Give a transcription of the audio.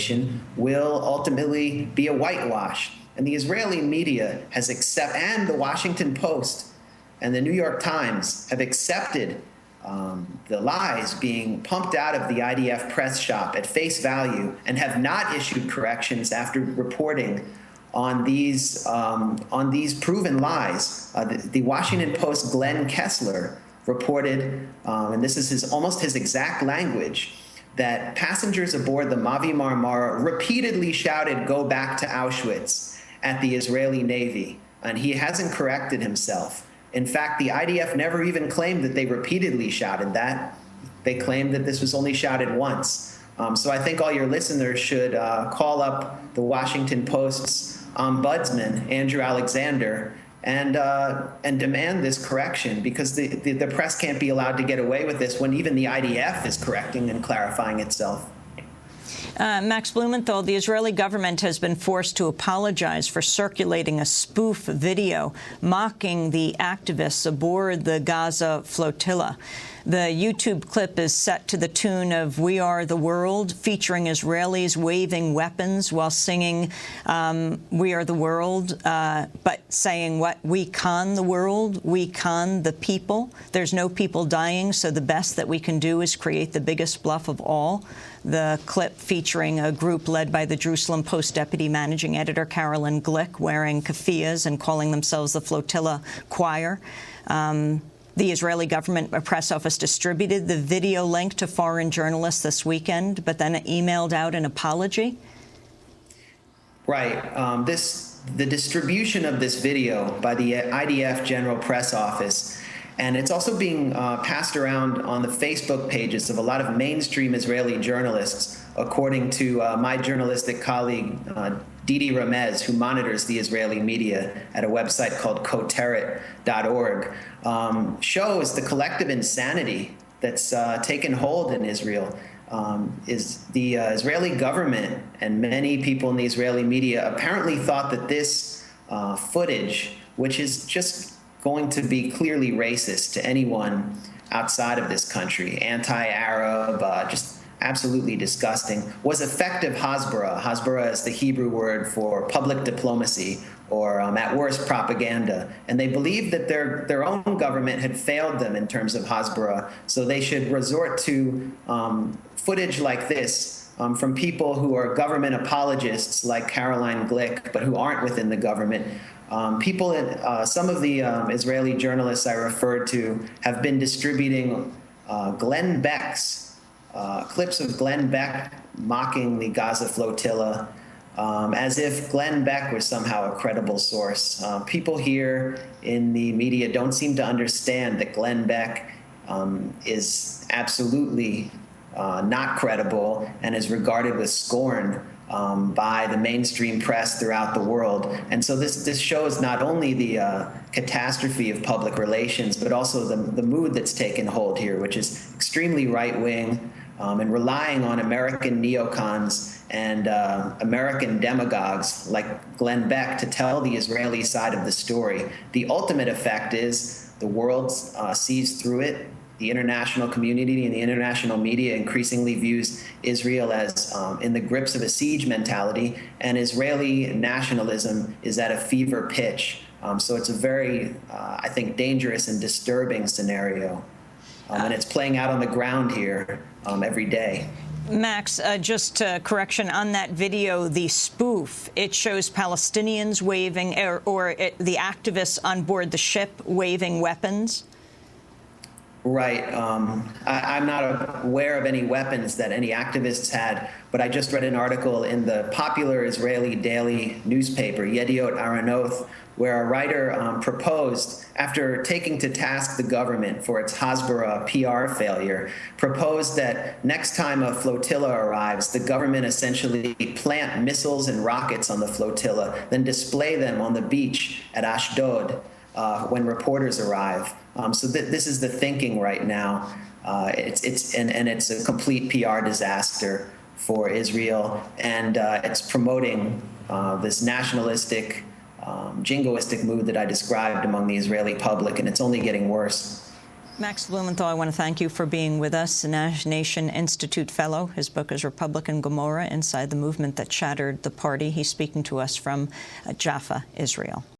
situation will ultimately be a whitewash. And the Israeli media has accepted, and the Washington Post and the New York Times have accepted the lies being pumped out of the IDF press shop at face value and have not issued corrections after reporting on these proven lies. The Washington Post Glenn Kessler reported, and this is almost his exact language, that passengers aboard the Mavi Marmara repeatedly shouted, "Go back to Auschwitz," at the Israeli Navy, and he hasn't corrected himself. In fact, the IDF never even claimed that they repeatedly shouted that. They claimed that this was only shouted once. So I think all your listeners should call up the Washington Post's ombudsman, Andrew Alexander, and demand this correction, because the press can't be allowed to get away with this when even the IDF is correcting and clarifying itself. Max Blumenthal, the Israeli government has been forced to apologize for circulating a spoof video mocking the activists aboard the Gaza Flotilla. The YouTube clip is set to the tune of "We Are the World," featuring Israelis waving weapons while singing "We Are the World," but saying what? "We can the world, we can the people." There's no people dying, so the best that we can do is create the biggest bluff of all. The clip featuring a group led by the Jerusalem Post deputy managing editor Carolyn Glick, wearing keffiyehs and calling themselves the Flotilla Choir. The Israeli government press office distributed the video link to foreign journalists this weekend, but then it emailed out an apology. Right. The distribution of this video by the IDF General Press Office, and it's also being passed around on the Facebook pages of a lot of mainstream Israeli journalists, according to my journalistic colleague, Didi Ramez, who monitors the Israeli media at a website called koteret.org, shows the collective insanity that's taken hold in Israel. Is the Israeli government and many people in the Israeli media apparently thought that this footage, which is just going to be clearly racist to anyone outside of this country, anti-Arab, just absolutely disgusting, was effective hasbara. Hasbara is the Hebrew word for public diplomacy, or at worst, propaganda. And they believed that their own government had failed them in terms of hasbara, so they should resort to footage like this from people who are government apologists like Caroline Glick, but who aren't within the government. Some of the Israeli journalists I referred to have been distributing Glenn Beck's clips of Glenn Beck mocking the Gaza Flotilla, as if Glenn Beck was somehow a credible source. People here in the media don't seem to understand that Glenn Beck is absolutely not credible and is regarded with scorn by the mainstream press throughout the world. And so this shows not only the catastrophe of public relations, but also the mood that's taken hold here, which is extremely right-wing, and relying on American neocons and American demagogues like Glenn Beck to tell the Israeli side of the story. The ultimate effect is the world sees through it. The international community and the international media increasingly views Israel as in the grips of a siege mentality, and Israeli nationalism is at a fever pitch. So it's a very, I think, dangerous and disturbing scenario. And it's playing out on the ground here every day. Max, just a correction on that video, the spoof, it shows Palestinians waving, or the activists on board the ship waving weapons. Right. I'm not aware of any weapons that any activists had, but I just read an article in the popular Israeli daily newspaper, Yediot Aharonoth, where a writer proposed, after taking to task the government for its Hasbara PR failure, proposed that next time a flotilla arrives, the government essentially plant missiles and rockets on the flotilla, then display them on the beach at Ashdod when reporters arrive. So this is the thinking right now. It's a complete PR disaster for Israel, and it's promoting this nationalistic, jingoistic mood that I described among the Israeli public, and it's only getting worse. Max Blumenthal, I want to thank you for being with us, a Nash Nation Institute Fellow. His book is Republican Gomorrah, Inside the Movement That Shattered the Party. He's speaking to us from Jaffa, Israel.